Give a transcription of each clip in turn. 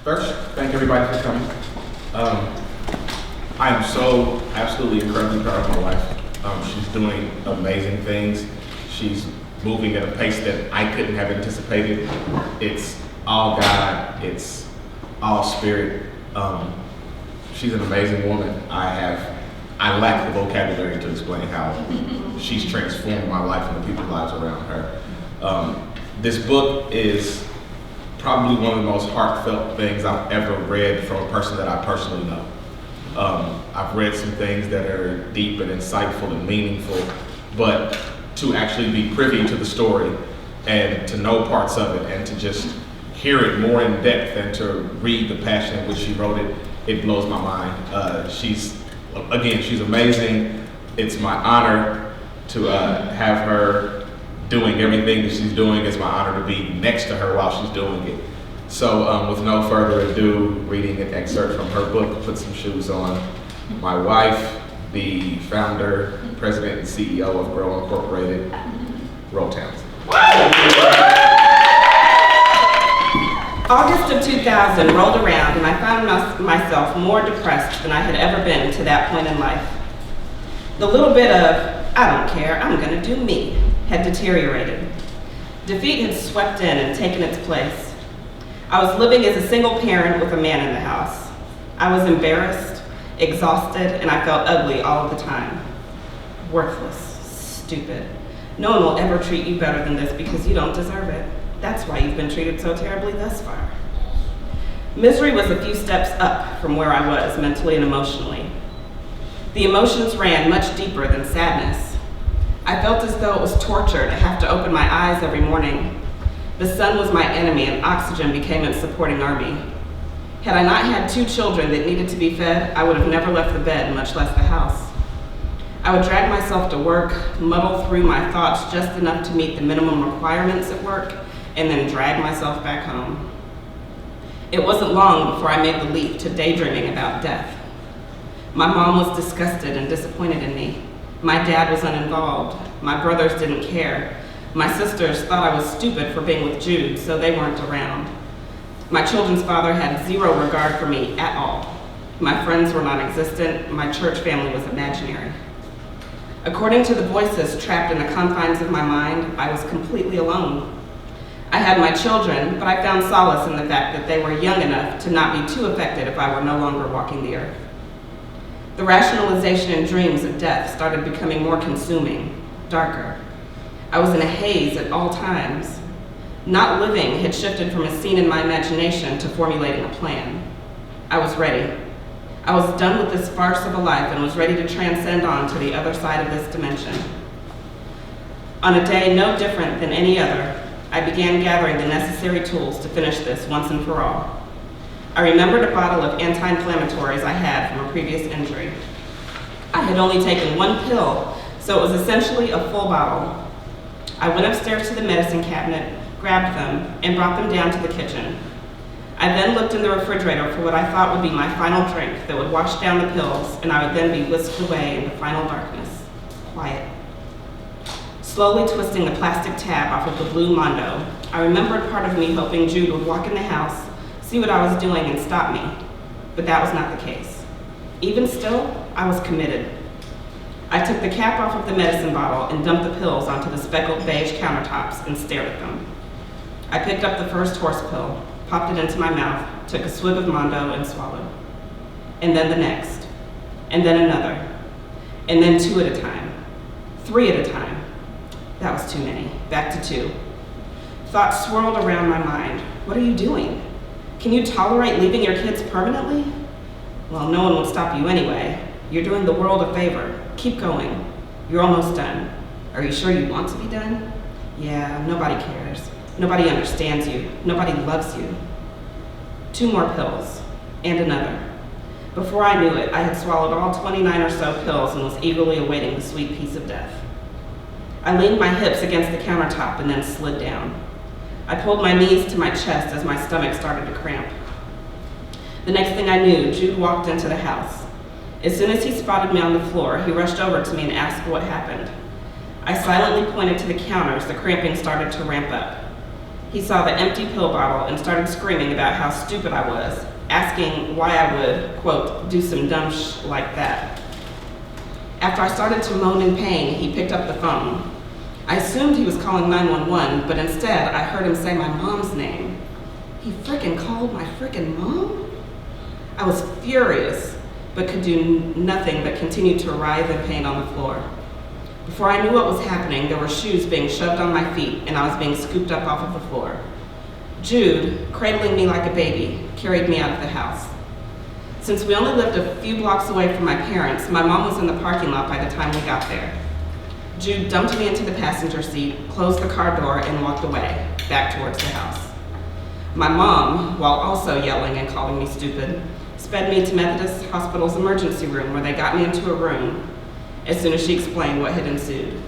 First, thank everybody for coming. I am so absolutely incredibly proud of my wife. She's doing amazing things. She's moving at a pace that I couldn't have anticipated. It's all God, it's all spirit. She's an amazing woman. I lack the vocabulary to explain how she's transformed my life and the people's lives around her. This book is probably one of the most heartfelt things I've ever read from a person that I personally know. I've read some things that are deep and insightful and meaningful, but to actually be privy to the story and to know parts of it and to just hear it more in depth and to read the passion in which she wrote it, it blows my mind. She's amazing. It's my honor to have her doing everything that she's doing. It's my honor to be next to her while she's doing it. So with no further ado, reading an excerpt from her book, Put Some Shoes On. My wife, the founder, president, and CEO of Grow Incorporated, Rohini Townsend. August of 2000 rolled around and I found myself more depressed than I had ever been to that point in life. The little bit of, I don't care, I'm gonna do me, had deteriorated. Defeat had swept in and taken its place. I was living as a single parent with a man in the house. I was embarrassed, exhausted, and I felt ugly all of the time. Worthless, stupid. No one will ever treat you better than this because you don't deserve it. That's why you've been treated so terribly thus far. Misery was a few steps up from where I was mentally and emotionally. The emotions ran much deeper than sadness. I felt as though it was torture to have to open my eyes every morning. The sun was my enemy and oxygen became its supporting army. Had I not had 2 children that needed to be fed, I would have never left the bed, much less the house. I would drag myself to work, muddle through my thoughts just enough to meet the minimum requirements at work, and then drag myself back home. It wasn't long before I made the leap to daydreaming about death. My mom was disgusted and disappointed in me. My dad was uninvolved. My brothers didn't care. My sisters thought I was stupid for being with Jude, so they weren't around. My children's father had 0 regard for me at all. My friends were non-existent. My church family was imaginary. According to the voices trapped in the confines of my mind, I was completely alone. I had my children, but I found solace in the fact that they were young enough to not be too affected if I were no longer walking the earth. The rationalization and dreams of death started becoming more consuming, darker. I was in a haze at all times. Not living had shifted from a scene in my imagination to formulating a plan. I was ready. I was done with this farce of a life and was ready to transcend on to the other side of this dimension. On a day no different than any other, I began gathering the necessary tools to finish this once and for all. I remembered a bottle of anti-inflammatories I had from a previous injury. I had only taken 1 pill, so it was essentially a full bottle. I went upstairs to the medicine cabinet, grabbed them, and brought them down to the kitchen. I then looked in the refrigerator for what I thought would be my final drink that would wash down the pills, and I would then be whisked away into final darkness. Quiet. Slowly twisting the plastic tab off of the blue Mondo, I remembered part of me hoping Jude would walk in the house, see what I was doing, and stop me. But that was not the case. Even still, I was committed. I took the cap off of the medicine bottle and dumped the pills onto the speckled beige countertops and stared at them. I picked up the first horse pill, popped it into my mouth, took a swig of Mondo, and swallowed. And then the next, and then another, and then 2 at a time, 3 at a time. That was too many. Back to 2. Thoughts swirled around my mind. What are you doing? Can you tolerate leaving your kids permanently? Well, no one will stop you anyway. You're doing the world a favor. Keep going. You're almost done. Are you sure you want to be done? Yeah, nobody cares. Nobody understands you. Nobody loves you. 2 more pills. And another. Before I knew it, I had swallowed all 29 or so pills and was eagerly awaiting the sweet peace of death. I leaned my hips against the countertop and then slid down. I pulled my knees to my chest as my stomach started to cramp. The next thing I knew, Jude walked into the house. As soon as he spotted me on the floor, he rushed over to me and asked what happened. I silently pointed to the counter as the cramping started to ramp up. He saw the empty pill bottle and started screaming about how stupid I was, asking why I would, quote, do some dumb like that. After I started to moan in pain, he picked up the phone. I assumed he was calling 911, but instead I heard him say my mom's name. He frickin' called my frickin' mom? I was furious, but could do nothing but continue to writhe in pain on the floor. Before I knew what was happening, there were shoes being shoved on my feet and I was being scooped up off of the floor. Jude, cradling me like a baby, carried me out of the house. Since we only lived a few blocks away from my parents, my mom was in the parking lot by the time we got there. Jude dumped me into the passenger seat, closed the car door, and walked away, back towards the house. My mom, while also yelling and calling me stupid, sped me to Methodist Hospital's emergency room where they got me into a room as soon as she explained what had ensued.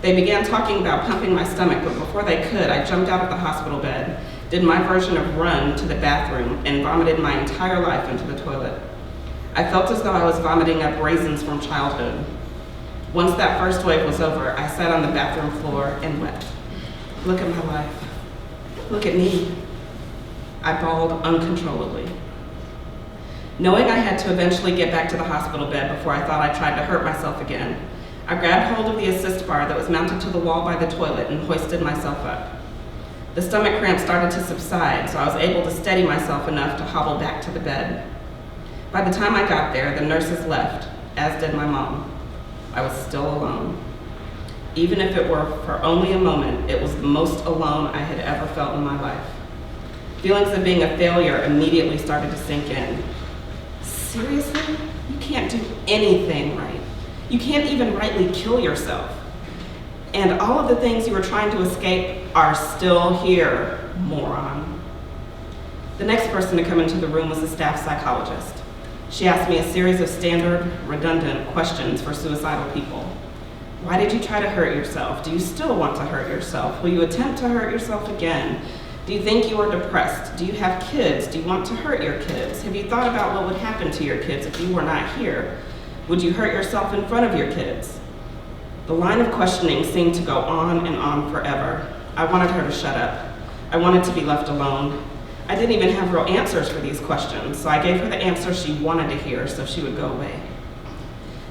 They began talking about pumping my stomach, but before they could, I jumped out of the hospital bed, did my version of run to the bathroom, and vomited my entire life into the toilet. I felt as though I was vomiting up raisins from childhood. Once that first wave was over, I sat on the bathroom floor and wept. Look at my life. Look at me. I bawled uncontrollably. Knowing I had to eventually get back to the hospital bed before I thought I tried to hurt myself again, I grabbed hold of the assist bar that was mounted to the wall by the toilet and hoisted myself up. The stomach cramp started to subside, so I was able to steady myself enough to hobble back to the bed. By the time I got there, the nurses left, as did my mom. I was still alone. Even if it were for only a moment, it was the most alone I had ever felt in my life. Feelings of being a failure immediately started to sink in. Seriously? You can't do anything right. You can't even rightly kill yourself. And all of the things you were trying to escape are still here, moron. The next person to come into the room was the staff psychologist. She asked me a series of standard, redundant questions for suicidal people. Why did you try to hurt yourself? Do you still want to hurt yourself? Will you attempt to hurt yourself again? Do you think you are depressed? Do you have kids? Do you want to hurt your kids? Have you thought about what would happen to your kids if you were not here? Would you hurt yourself in front of your kids? The line of questioning seemed to go on and on forever. I wanted her to shut up. I wanted to be left alone. I didn't even have real answers for these questions, so I gave her the answer she wanted to hear so she would go away.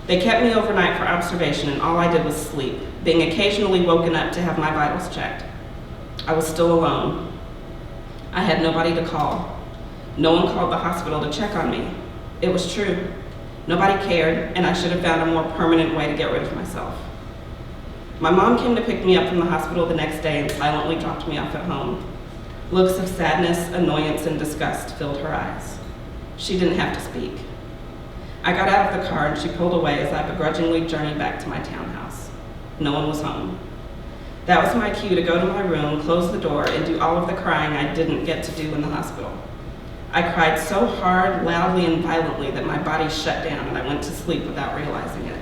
They kept me overnight for observation, and all I did was sleep, being occasionally woken up to have my vitals checked. I was still alone. I had nobody to call. No one called the hospital to check on me. It was true. Nobody cared, and I should have found a more permanent way to get rid of myself. My mom came to pick me up from the hospital the next day and silently dropped me off at home. Looks of sadness, annoyance, and disgust filled her eyes. She didn't have to speak. I got out of the car and she pulled away as I begrudgingly journeyed back to my townhouse. No one was home. That was my cue to go to my room, close the door, and do all of the crying I didn't get to do in the hospital. I cried so hard, loudly, and violently that my body shut down and I went to sleep without realizing it.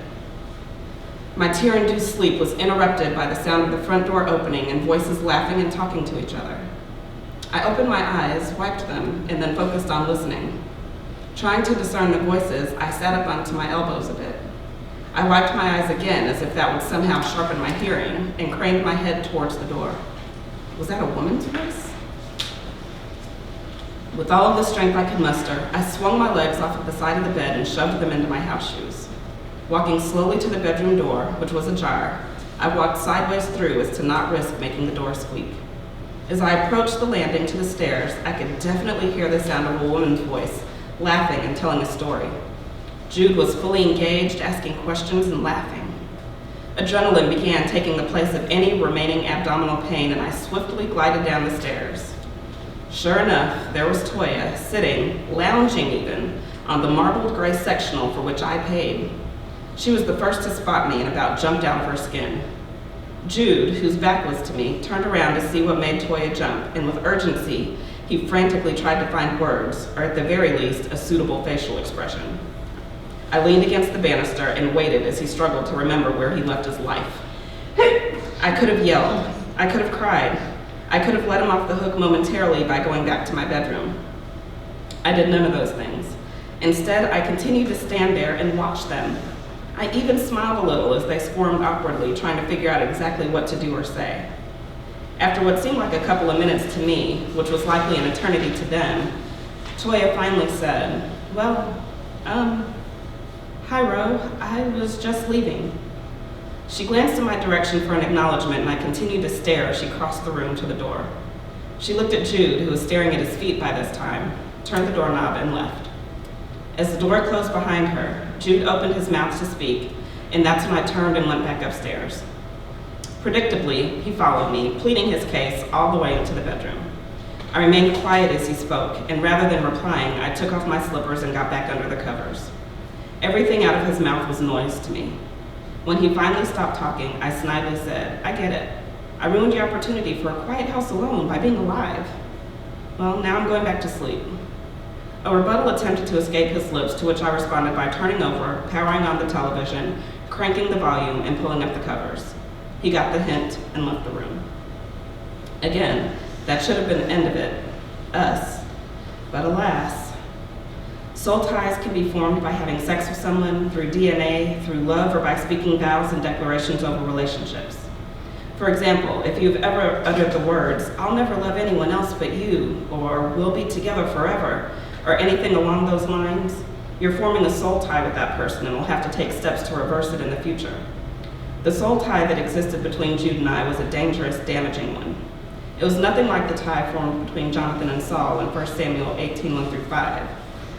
My tear-induced sleep was interrupted by the sound of the front door opening and voices laughing and talking to each other. I opened my eyes, wiped them, and then focused on listening. Trying to discern the voices, I sat up onto my elbows a bit. I wiped my eyes again as if that would somehow sharpen my hearing and craned my head towards the door. Was that a woman's voice? With all of the strength I could muster, I swung my legs off of the side of the bed and shoved them into my house shoes. Walking slowly to the bedroom door, which was ajar, I walked sideways through as to not risk making the door squeak. As I approached the landing to the stairs, I could definitely hear the sound of a woman's voice, laughing and telling a story. Jude was fully engaged, asking questions and laughing. Adrenaline began taking the place of any remaining abdominal pain, and I swiftly glided down the stairs. Sure enough, there was Toya, sitting, lounging even, on the marbled gray sectional for which I paid. She was the first to spot me and about jumped out of her skin. Jude, whose back was to me, turned around to see what made Toya jump, and with urgency, he frantically tried to find words, or at the very least, a suitable facial expression. I leaned against the banister and waited as he struggled to remember where he left his life. I could have yelled. I could have cried. I could have let him off the hook momentarily by going back to my bedroom. I did none of those things. Instead, I continued to stand there and watch them. I even smiled a little as they squirmed awkwardly, trying to figure out exactly what to do or say. After what seemed like a couple of minutes to me, which was likely an eternity to them, Toya finally said, "Well, hi, Ro, I was just leaving." She glanced in my direction for an acknowledgement, and I continued to stare as she crossed the room to the door. She looked at Jude, who was staring at his feet by this time, turned the doorknob, and left. As the door closed behind her, Jude opened his mouth to speak, and that's when I turned and went back upstairs. Predictably, he followed me, pleading his case all the way into the bedroom. I remained quiet as he spoke, and rather than replying, I took off my slippers and got back under the covers. Everything out of his mouth was noise to me. When he finally stopped talking, I snidely said, "I get it. I ruined your opportunity for a quiet house alone by being alive. Well, now I'm going back to sleep." A rebuttal attempted to escape his lips, to which I responded by turning over, powering on the television, cranking the volume, and pulling up the covers. He got the hint and left the room. Again, that should have been the end of it, us. But alas, soul ties can be formed by having sex with someone, through DNA, through love, or by speaking vows and declarations over relationships. For example, if you've ever uttered the words, "I'll never love anyone else but you," or "We'll be together forever," or anything along those lines, you're forming a soul tie with that person and will have to take steps to reverse it in the future. The soul tie that existed between Jude and I was a dangerous, damaging one. It was nothing like the tie formed between Jonathan and Saul in 1 Samuel 18:1-5.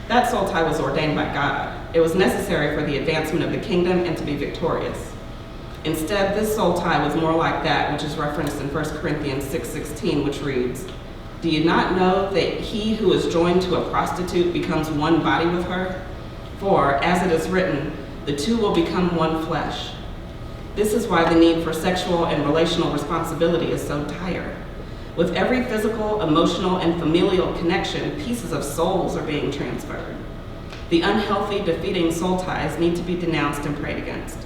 That soul tie was ordained by God. It was necessary for the advancement of the kingdom and to be victorious. Instead, this soul tie was more like that which is referenced in 1 Corinthians 6:16, which reads, "Do you not know that he who is joined to a prostitute becomes one body with her? For, as it is written, the two will become one flesh." This is why the need for sexual and relational responsibility is so dire. With every physical, emotional, and familial connection, pieces of souls are being transferred. The unhealthy, defeating soul ties need to be denounced and prayed against.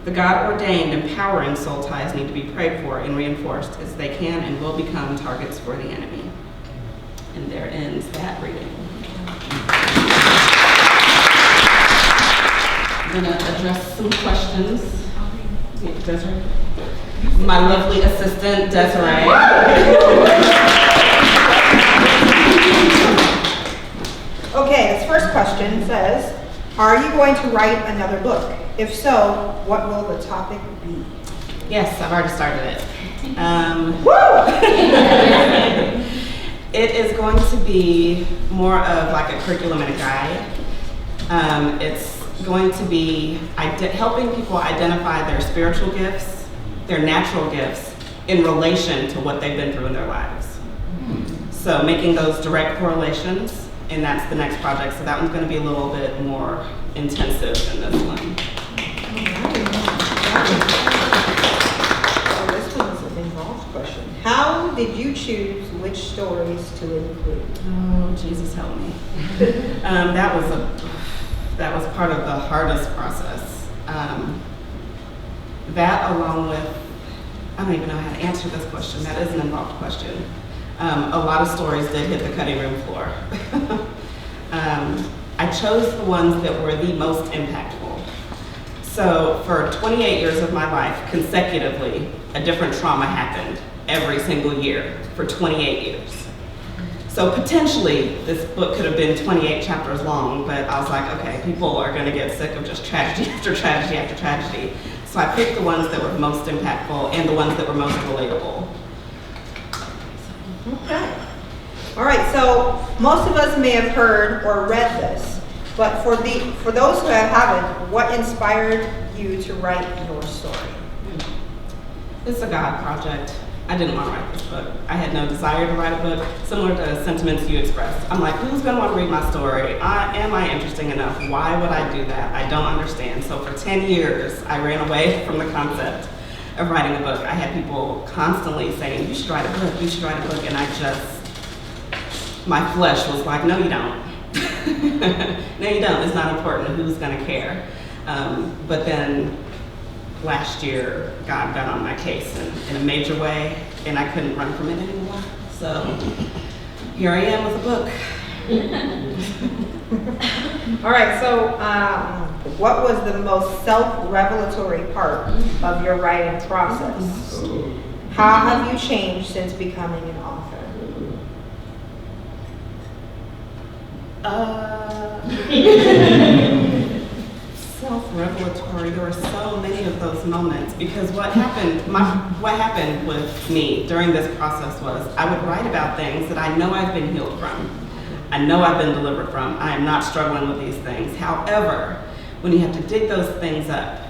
The God-ordained, empowering soul ties need to be prayed for and reinforced, as they can and will become targets for the enemy. And there ends that reading. I'm going to address some questions. Desiree? My lovely assistant, Desiree. Okay, this first question says, are you going to write another book? If so, what will the topic be? Yes, I've already started it. Woo! It is going to be more of like a curriculum and a guide. It's going to be helping people identify their spiritual gifts, their natural gifts, in relation to what they've been through in their lives. So making those direct correlations, and that's the next project. So that one's going to be a little bit more intensive than this one. So this one's an involved question. How did you choose which stories to include? Oh, Jesus help me. That was part of the hardest process. That along with, I don't even know how to answer this question. That is an involved question. A lot of stories did hit the cutting room floor. I chose the ones that were the most impactful. So for 28 years of my life, consecutively, a different trauma happened every single year for 28 years. So potentially, this book could have been 28 chapters long, but I was like, okay, people are gonna get sick of just tragedy after tragedy after tragedy. So I picked the ones that were most impactful and the ones that were most relatable. Okay. All right, so most of us may have heard or read this, but for those who haven't, what inspired you to write your story? It's a God project. I didn't want to write this book. I had no desire to write a book, similar to sentiments you expressed. I'm like, who's going to want to read my story? Am I interesting enough? Why would I do that? I don't understand. So for 10 years, I ran away from the concept of writing a book. I had people constantly saying, you should write a book, you should write a book, and my flesh was like, no, you don't. No, you don't. It's not important. Who's going to care? But then last year, God got on my case in a major way, and I couldn't run from it anymore. So here I am with a book. All right, so what was the most self-revelatory part of your writing process? How have you changed since becoming an author? Self-revelatory. There were so many of those moments because what happened with me during this process was I would write about things that I know I've been healed from. I know I've been delivered from. I am not struggling with these things. However, when you have to dig those things up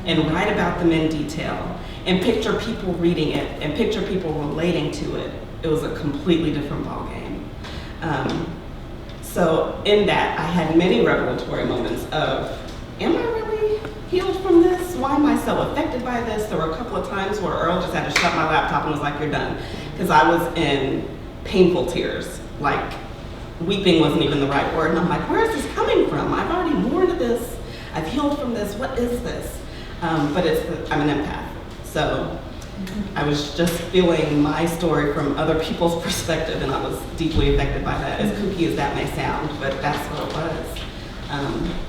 and write about them in detail and picture people reading it and picture people relating to it, it was a completely different ballgame. So in that, I had many revelatory moments of, am I really healed from this? Why am I so affected by this? There were a couple of times where Earl just had to shut my laptop and was like, you're done. Because I was in painful tears. Like, weeping wasn't even the right word. And I'm like, where is this coming from? I've already mourned this. I've healed from this. What is this? But I'm an empath. So I was just feeling my story from other people's perspective, and I was deeply affected by that, as kooky as that may sound, but that's what it was.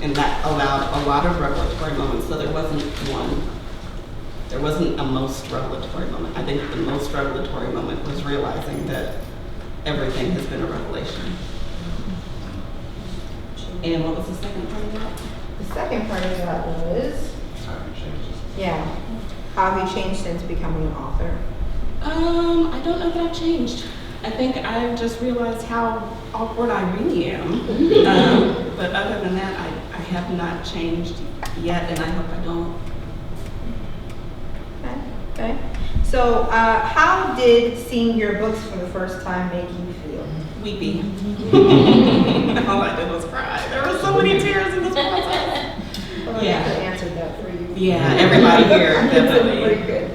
And that allowed a lot of revelatory moments, so there wasn't a most revelatory moment. I think the most revelatory moment was realizing that everything has been a revelation. And what was the second part of that? The second part of that was, how have you changed since becoming an author? I don't know that I've changed. I think I've just realized how awkward I really am. But other than that, I have not changed yet, and I hope I don't. Okay. So, how did seeing your books for the first time make you feel? Weepy. All I did was cry. There were so many tears in this process. Well, I answered that for you. Yeah, everybody here definitely. Pretty good.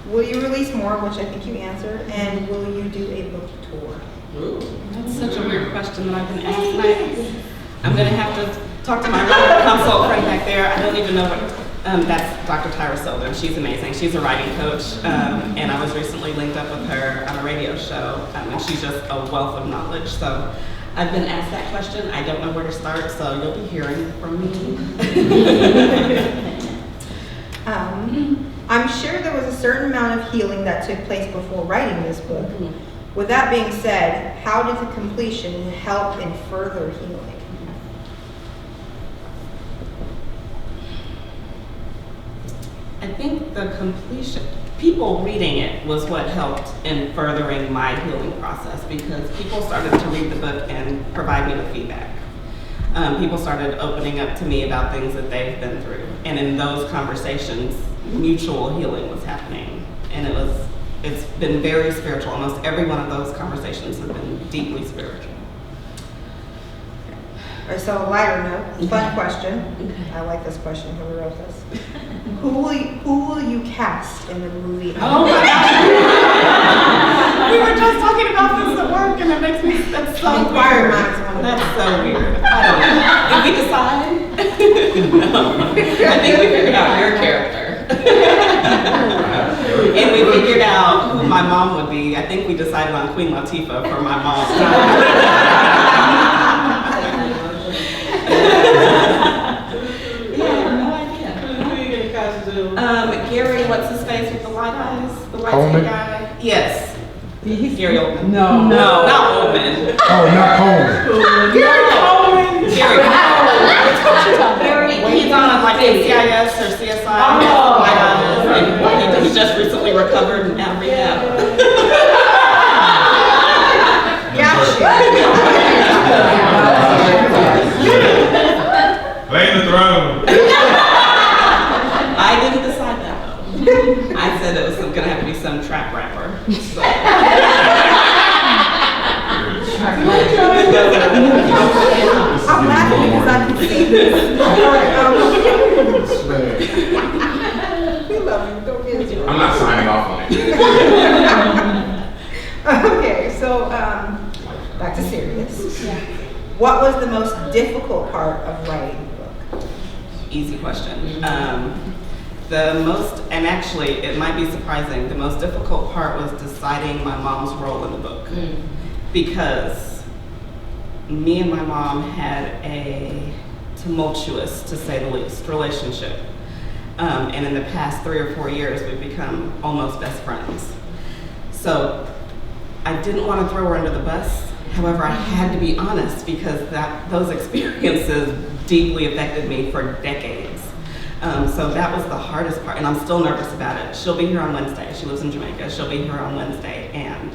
Will you release more, which I think you answered, and will you do a book tour? Ooh, that's such a weird question that I've been asked. I'm going to have to talk to my consult friend back there. I don't even know what. That's Dr. Tyra Silver. She's amazing. She's a writing coach, and I was recently linked up with her on a radio show, and she's just a wealth of knowledge. So I've been asked that question. I don't know where to start, so you'll be hearing from me. I'm sure there was a certain amount of healing that took place before writing this book. With that being said, how did the completion help in further healing? I think the completion, people reading it was what helped in furthering my healing process, because people started to read the book and provide me with feedback. People started opening up to me about things that they've been through. And in those conversations, mutual healing was happening. And it's been very spiritual. Almost every one of those conversations have been deeply spiritual. All right, so a lighter note, fun question. I like this question, whoever wrote this. Who will you cast in the movie? Oh my God. We were just talking about this at work, and it makes me, that's so weird. That's so weird. I don't know. Did we decide? No. I think we figured out your character. And we figured out who my mom would be. I think we decided on Queen Latifah for my mom. Gary, what's his face with the white eyes? The white guy? Yes. Gary Oldman. No, not Oldman. Oh, not Coleman. Gary Coleman. He's on like NCIS or CSI. White eyes. And he just recently recovered and now rehab. Lay the throne. I didn't decide that though. I said it was going to have to be some trap rapper. So. I'm laughing because I can see this. We love you. Don't get it. I'm not signing off on it. Okay, so back to serious. What was the most difficult part of writing the book? Easy question. And actually, it might be surprising, the most difficult part was deciding my mom's role in the book. Because me and my mom had a tumultuous, to say the least, relationship. And in the past 3 or 4 years, we've become almost best friends. So I didn't want to throw her under the bus. However, I had to be honest because those experiences deeply affected me for decades. So that was the hardest part, and I'm still nervous about it. She'll be here on Wednesday. She lives in Jamaica. She'll be here on Wednesday, and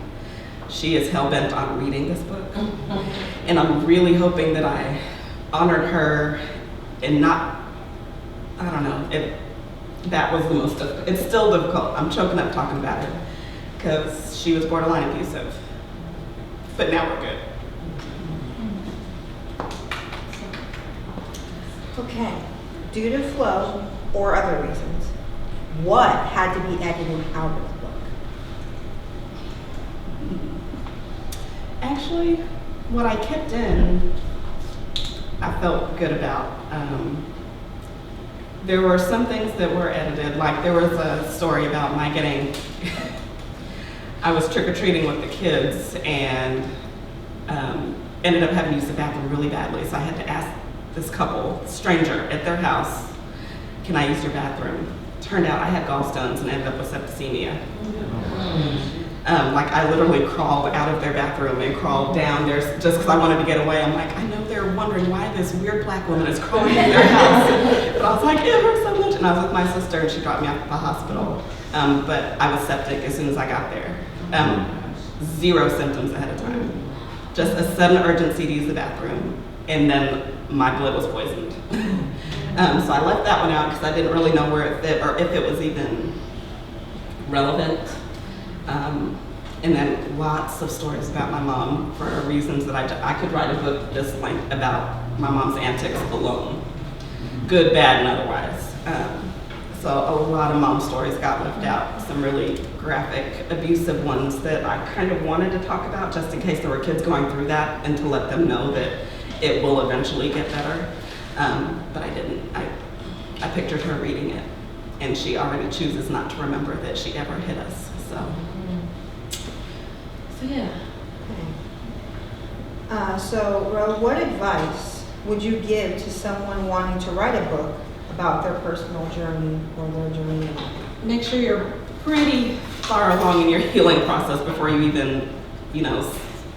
she is hell-bent on reading this book. And I'm really hoping that I honored her and not, I don't know, that was the most difficult. It's still difficult. I'm choking up talking about it because she was borderline abusive. But now we're good. Okay, due to flow or other reasons, what had to be edited out of the book? Actually, what I kept in, I felt good about. There were some things that were edited, like there was a story about my getting, I was trick-or-treating with the kids and ended up having to use the bathroom really badly. So I had to ask this couple, stranger at their house, can I use your bathroom? Turned out I had gallstones and ended up with septicemia. Like I literally crawled out of their bathroom and crawled down there just because I wanted to get away. I'm like, I know they're wondering why this weird black woman is crawling in their house. But I was like, it hurts so much. And I was with my sister and she dropped me off at the hospital. But I was septic as soon as I got there. 0 symptoms ahead of time. Just a sudden urgency to use the bathroom. And then my blood was poisoned. So I left that one out because I didn't really know where it fit or if it was even relevant. And then lots of stories about my mom for reasons that I could write a book this length about my mom's antics alone. Good, bad, and otherwise. So a lot of mom stories got left out. Some really graphic, abusive ones that I kind of wanted to talk about just in case there were kids going through that and to let them know that it will eventually get better. But I didn't. I pictured her reading it and she already chooses not to remember that she ever hit us, so. Yeah. Okay. So, Ro, what advice would you give to someone wanting to write a book about their personal journey or their journey in life? Make sure you're pretty far along in your healing process before you even,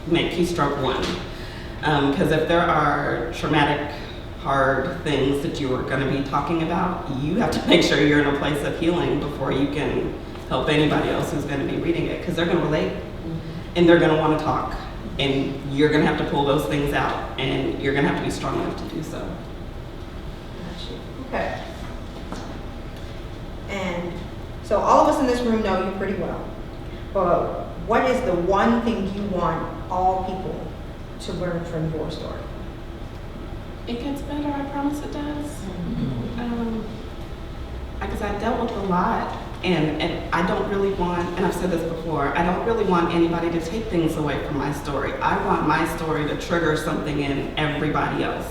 make keystroke 1. Because if there are traumatic, hard things that you are going to be talking about, you have to make sure you're in a place of healing before you can help anybody else who's going to be reading it, because they're going to relate. And they're going to want to talk, and you're going to have to pull those things out, and you're going to have to be strong enough to do so. Okay. And so all of us in this room know you pretty well, but what is the one thing you want all people to learn from your story? It gets better, I promise it does. Because I dealt with a lot. And I don't really want, and I've said this before, I don't really want anybody to take things away from my story. I want my story to trigger something in everybody else.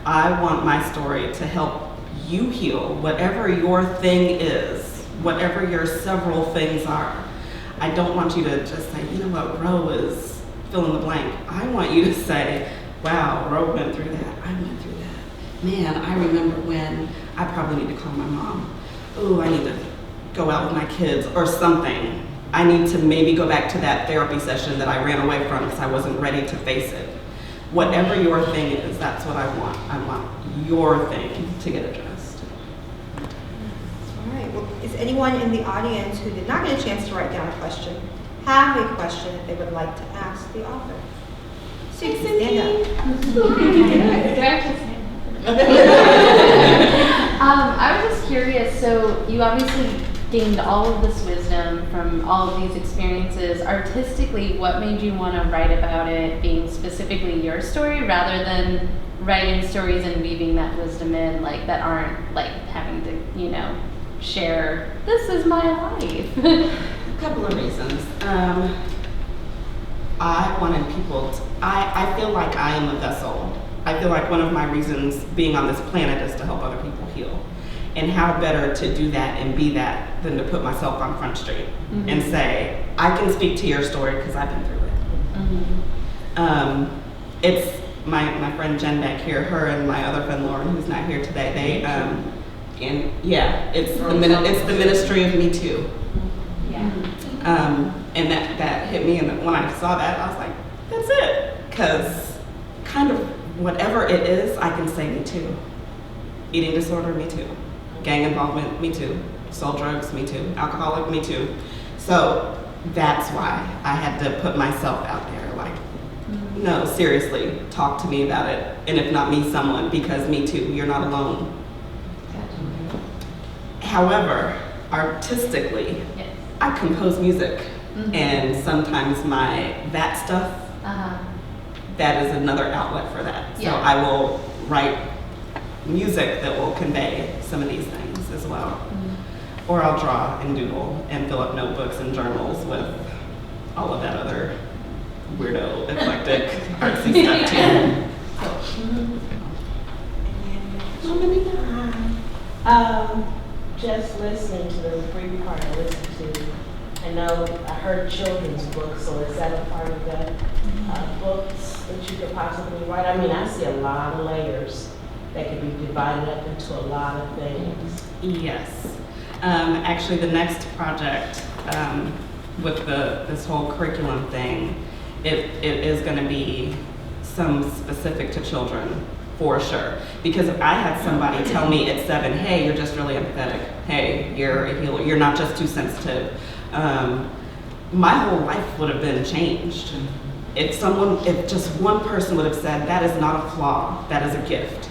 I want my story to help you heal whatever your thing is, whatever your several things are. I don't want you to just say, you know what, Ro is fill in the blank. I want you to say, wow, Ro went through that. I went through that. Man, I remember when I probably need to call my mom. Oh, I need to go out with my kids or something. I need to maybe go back to that therapy session that I ran away from because I wasn't ready to face it. Whatever your thing is, that's what I want. I want your thing to get addressed. All right. Well, is anyone in the audience who did not get a chance to write down a question have a question that they would like to ask the author? Susan, stand up. I was just curious, so you obviously gained all of this wisdom from all of these experiences. Artistically, what made you want to write about it being specifically your story rather than writing stories and weaving that wisdom in, like that aren't like having to, share, this is my life? A couple of reasons. I wanted people to, I feel like I am a vessel. I feel like one of my reasons being on this planet is to help other people heal. And how better to do that and be that than to put myself on Front Street and say, I can speak to your story because I've been through it. It's my friend Jen back here, her and my other friend Lauren, who's not here today, And yeah, it's the ministry of Me Too. Yeah. And that hit me, and when I saw that, I was like, that's it. Because kind of whatever it is, I can say Me Too. Eating disorder, Me Too. Gang involvement, Me Too. Sold drugs, Me Too. Alcoholic, Me Too. So that's why I had to put myself out there. Like, no, seriously, talk to me about it. And if not me, someone, because Me Too, you're not alone. However, artistically, Yes. I compose music, Mhm. and sometimes that stuff, that is another outlet for that. So Yeah. I will write music that will convey some of these things as well. Or I'll draw and doodle and fill up notebooks and journals with all of that other weirdo, eclectic, artsy stuff too. How many more? Just listening to the brief part I listened to, I know I heard children's books, so is that a part of the books that you could possibly write? I mean, I see a lot of layers that could be divided up into a lot of things. Yes. Actually, the next project with this whole curriculum thing, it is going to be some specific to children for sure. Because if I had somebody tell me at 7, hey, you're just really empathetic. Hey, you're a healer. You're not just too sensitive. My whole life would have been changed. If just one person would have said, that is not a flaw, that is a gift,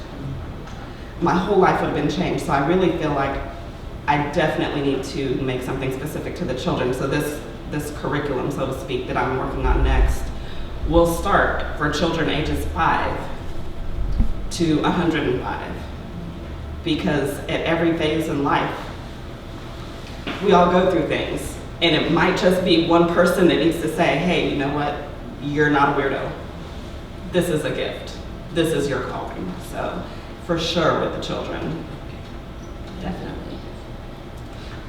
my whole life would have been changed. So I really feel like I definitely need to make something specific to the children. So this curriculum, so to speak, that I'm working on next will start for children ages 5 to 105. Because at every phase in life, we all go through things. And it might just be one person that needs to say, hey, you know what? You're not a weirdo. This is a gift. This is your calling. So for sure with the children, definitely.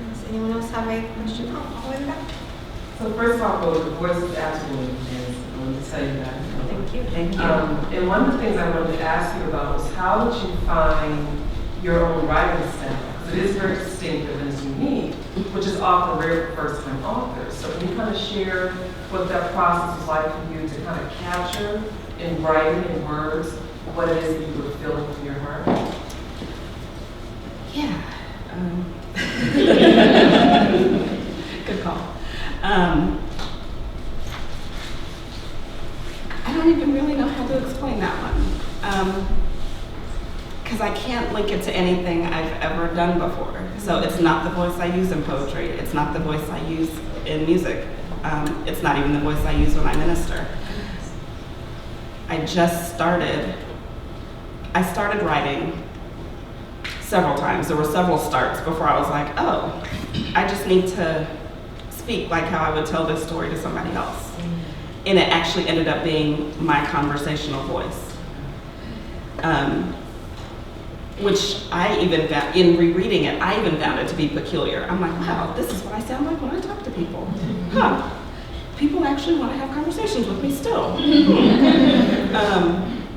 Does anyone else have a question? Oh, all the way back. So first of all, the voice is absolutely amazing. I want to tell you that. Thank you. Thank you. And one of the things I wanted to ask you about was how did you find your own writing style? Because it is very distinctive and it's unique, which is often rare for first-time authors. So can you kind of share what that process was like for you to kind of capture in writing in words what it is that you were feeling from your heart? Yeah. Good call. I don't even really know how to explain that one. Because I can't link it to anything I've ever done before. So it's not the voice I use in poetry. It's not the voice I use in music. It's not even the voice I use when I minister. I started writing several times. There were several starts before I was like, oh, I just need to speak like how I would tell this story to somebody else. And it actually ended up being my conversational voice. Which I even found, in rereading it, I even found it to be peculiar. I'm like, wow, this is what I sound like when I talk to people. Huh, people actually want to have conversations with me still.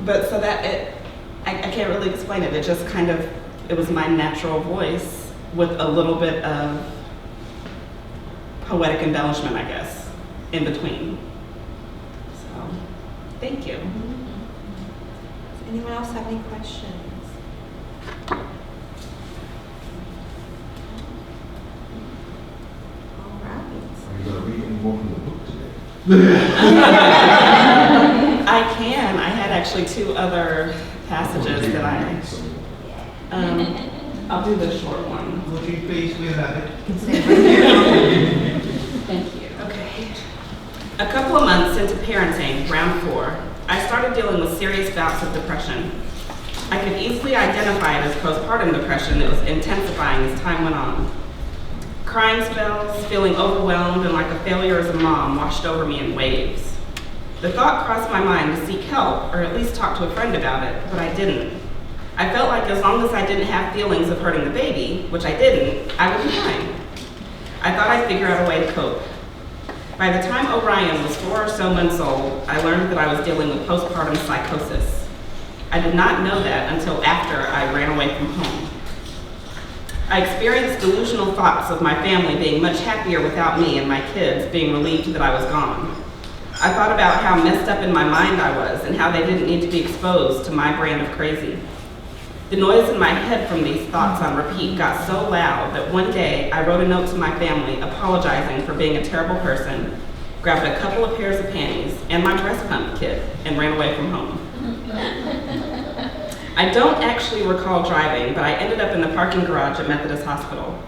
But so I can't really explain it. It just kind of, it was my natural voice with a little bit of poetic embellishment, I guess, in between. So, thank you. Does anyone else have any questions? All right. Are you going to read any more from the book today? I can. I had actually 2 other passages that I'll do the short one. Would you please read that? Thank you. Okay. A couple of months into parenting, round 4, I started dealing with serious bouts of depression. I could easily identify it as postpartum depression that was intensifying as time went on. Crying spells, feeling overwhelmed, and like a failure as a mom washed over me in waves. The thought crossed my mind to seek help, or at least talk to a friend about it, but I didn't. I felt like as long as I didn't have feelings of hurting the baby, which I didn't, I would be fine. I thought I'd figure out a way to cope. By the time Orion was 4 or so months old, I learned that I was dealing with postpartum psychosis. I did not know that until after I ran away from home. I experienced delusional thoughts of my family being much happier without me and my kids being relieved that I was gone. I thought about how messed up in my mind I was and how they didn't need to be exposed to my brand of crazy. The noise in my head from these thoughts on repeat got so loud that one day I wrote a note to my family apologizing for being a terrible person, grabbed a couple of pairs of panties and my breast pump kit, and ran away from home. I don't actually recall driving, but I ended up in the parking garage at Methodist Hospital.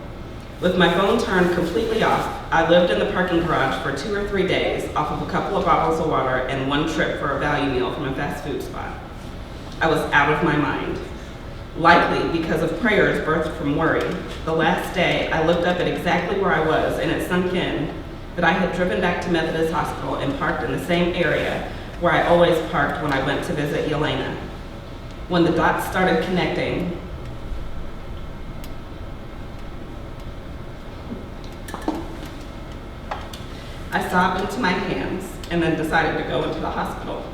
With my phone turned completely off, I lived in the parking garage for 2 or 3 days off of a couple of bottles of water and one trip for a value meal from a fast food spot. I was out of my mind. Likely because of prayers birthed from worry, the last day I looked up at exactly where I was and it sunk in that I had driven back to Methodist Hospital and parked in the same area where I always parked when I went to visit Yelena. When the dots started connecting, I sobbed into my hands and then decided to go into the hospital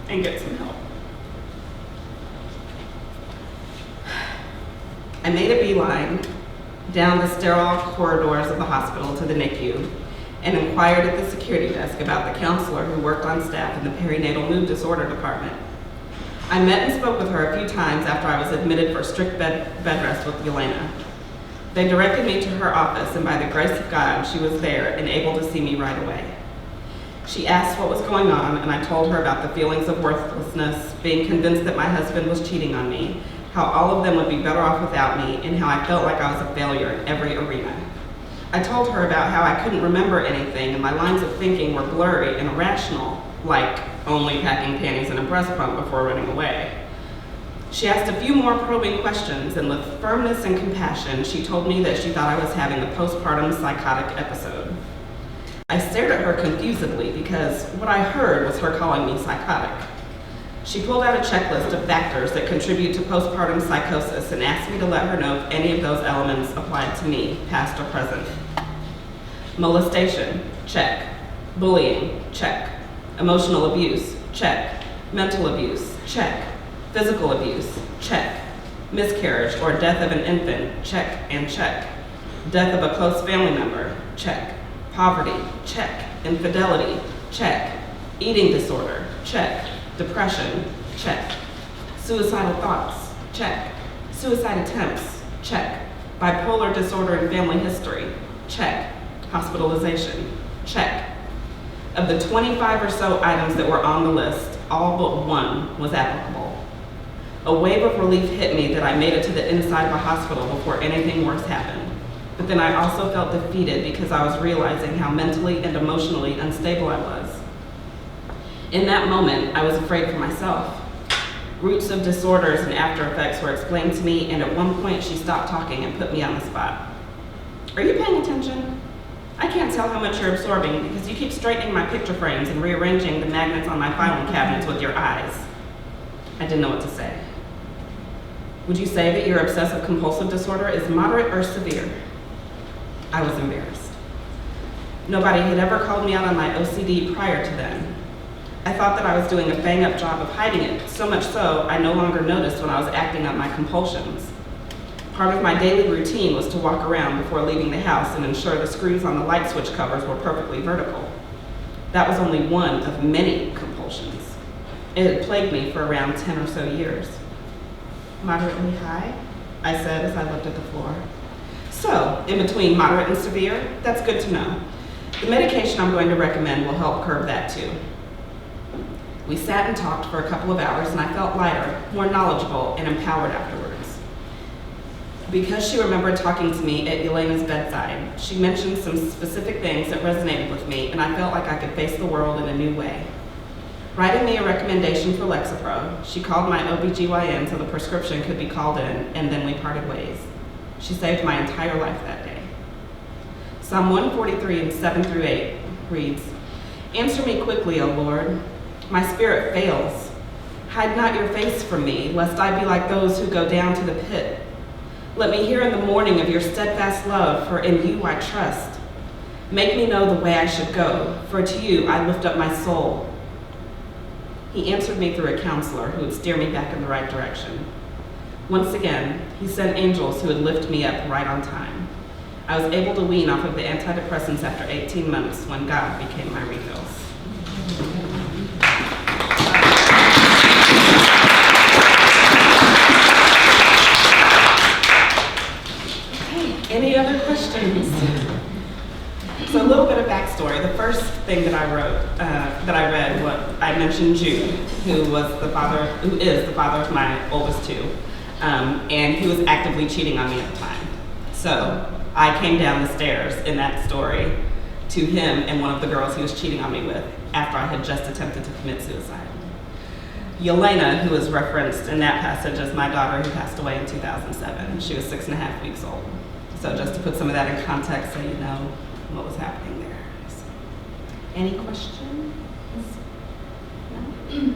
and get some help. I made a beeline down the sterile corridors of the hospital to the NICU and inquired at the security desk about the counselor who worked on staff in the perinatal mood disorder department. I met and spoke with her a few times after I was admitted for strict bed rest with Yelena. They directed me to her office, and by the grace of God, she was there and able to see me right away. She asked what was going on, and I told her about the feelings of worthlessness, being convinced that my husband was cheating on me, how all of them would be better off without me, and how I felt like I was a failure in every arena. I told her about how I couldn't remember anything, and my lines of thinking were blurry and irrational, like only packing panties and a breast pump before running away. She asked a few more probing questions, and with firmness and compassion, she told me that she thought I was having a postpartum psychotic episode. I stared at her confusedly because what I heard was her calling me psychotic. She pulled out a checklist of factors that contribute to postpartum psychosis and asked me to let her know if any of those elements applied to me, past or present. Molestation, check. Bullying, check. Emotional abuse, check. Mental abuse, check. Physical abuse, check. Miscarriage or death of an infant, check and check. Death of a close family member, check. Poverty, check. Infidelity, check. Eating disorder, check. Depression, check. Suicidal thoughts, check. Suicide attempts, check. Bipolar disorder and family history, check. Hospitalization, check. Of the 25 or so items that were on the list, all but one was applicable. A wave of relief hit me that I made it to the inside of a hospital before anything worse happened. But then I also felt defeated because I was realizing how mentally and emotionally unstable I was. In that moment, I was afraid for myself. Roots of disorders and after effects were explained to me, and at one point she stopped talking and put me on the spot. Are you paying attention? I can't tell how much you're absorbing because you keep straightening my picture frames and rearranging the magnets on my filing cabinets with your eyes. I didn't know what to say. Would you say that your obsessive compulsive disorder is moderate or severe? I was embarrassed. Nobody had ever called me out on my OCD prior to then. I thought that I was doing a bang-up job of hiding it, so much so I no longer noticed when I was acting up my compulsions. Part of my daily routine was to walk around before leaving the house and ensure the screws on the light switch covers were perfectly vertical. That was only one of many compulsions. It had plagued me for around 10 or so years. Moderately high, I said as I looked at the floor. So, in between moderate and severe, that's good to know. The medication I'm going to recommend will help curb that too. We sat and talked for a couple of hours and I felt lighter, more knowledgeable, and empowered afterwards. Because she remembered talking to me at Elena's bedside, she mentioned some specific things that resonated with me, and I felt like I could face the world in a new way. Writing me a recommendation for Lexapro, she called my OBGYN so the prescription could be called in, and then we parted ways. She saved my entire life that day. Psalm 143 and 7 through 8 reads, "Answer me quickly, O Lord. My spirit fails. Hide not your face from me, lest I be like those who go down to the pit. Let me hear in the morning of your steadfast love, for in you I trust. Make me know the way I should go, for to you I lift up my soul." He answered me through a counselor who would steer me back in the right direction. Once again, he sent angels who would lift me up right on time. I was able to wean off of the antidepressants after 18 months when God became my refills. Okay, any other questions? So a little bit of backstory. The first thing that I wrote, that I read, what I mentioned Jude, who is the father of my oldest two, and he was actively cheating on me at the time. So I came down the stairs in that story to him and one of the girls he was cheating on me with after I had just attempted to commit suicide. Yelena, who is referenced in that passage as my daughter who passed away in 2007. She was 6.5 weeks old. So just to put some of that in context so you know what was happening there. So, any questions? No?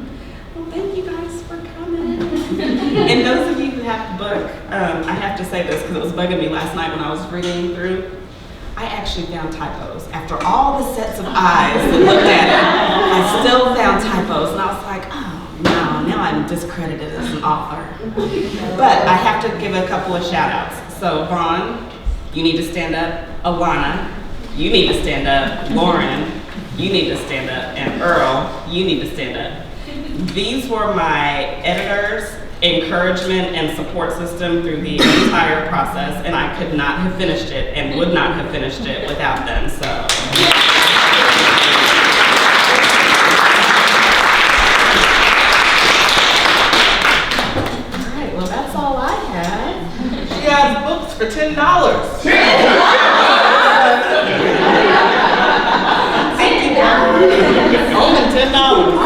Well, thank you guys for coming. And those of you who have the book, I have to say this because it was bugging me last night when I was reading through. I actually found typos. After all the sets of eyes that looked at it, I still found typos. And I was like, oh, no, now I'm discredited as an author. But I have to give a couple of shout outs. So Vaughn, you need to stand up. Alana, you need to stand up. Lauren, you need to stand up. And Earl, you need to stand up. These were my editors' encouragement and support system through the entire process, and I could not have finished it and would not have finished it without them, so. All right, well, that's all I have. She has books for $10. Thank you, only $10.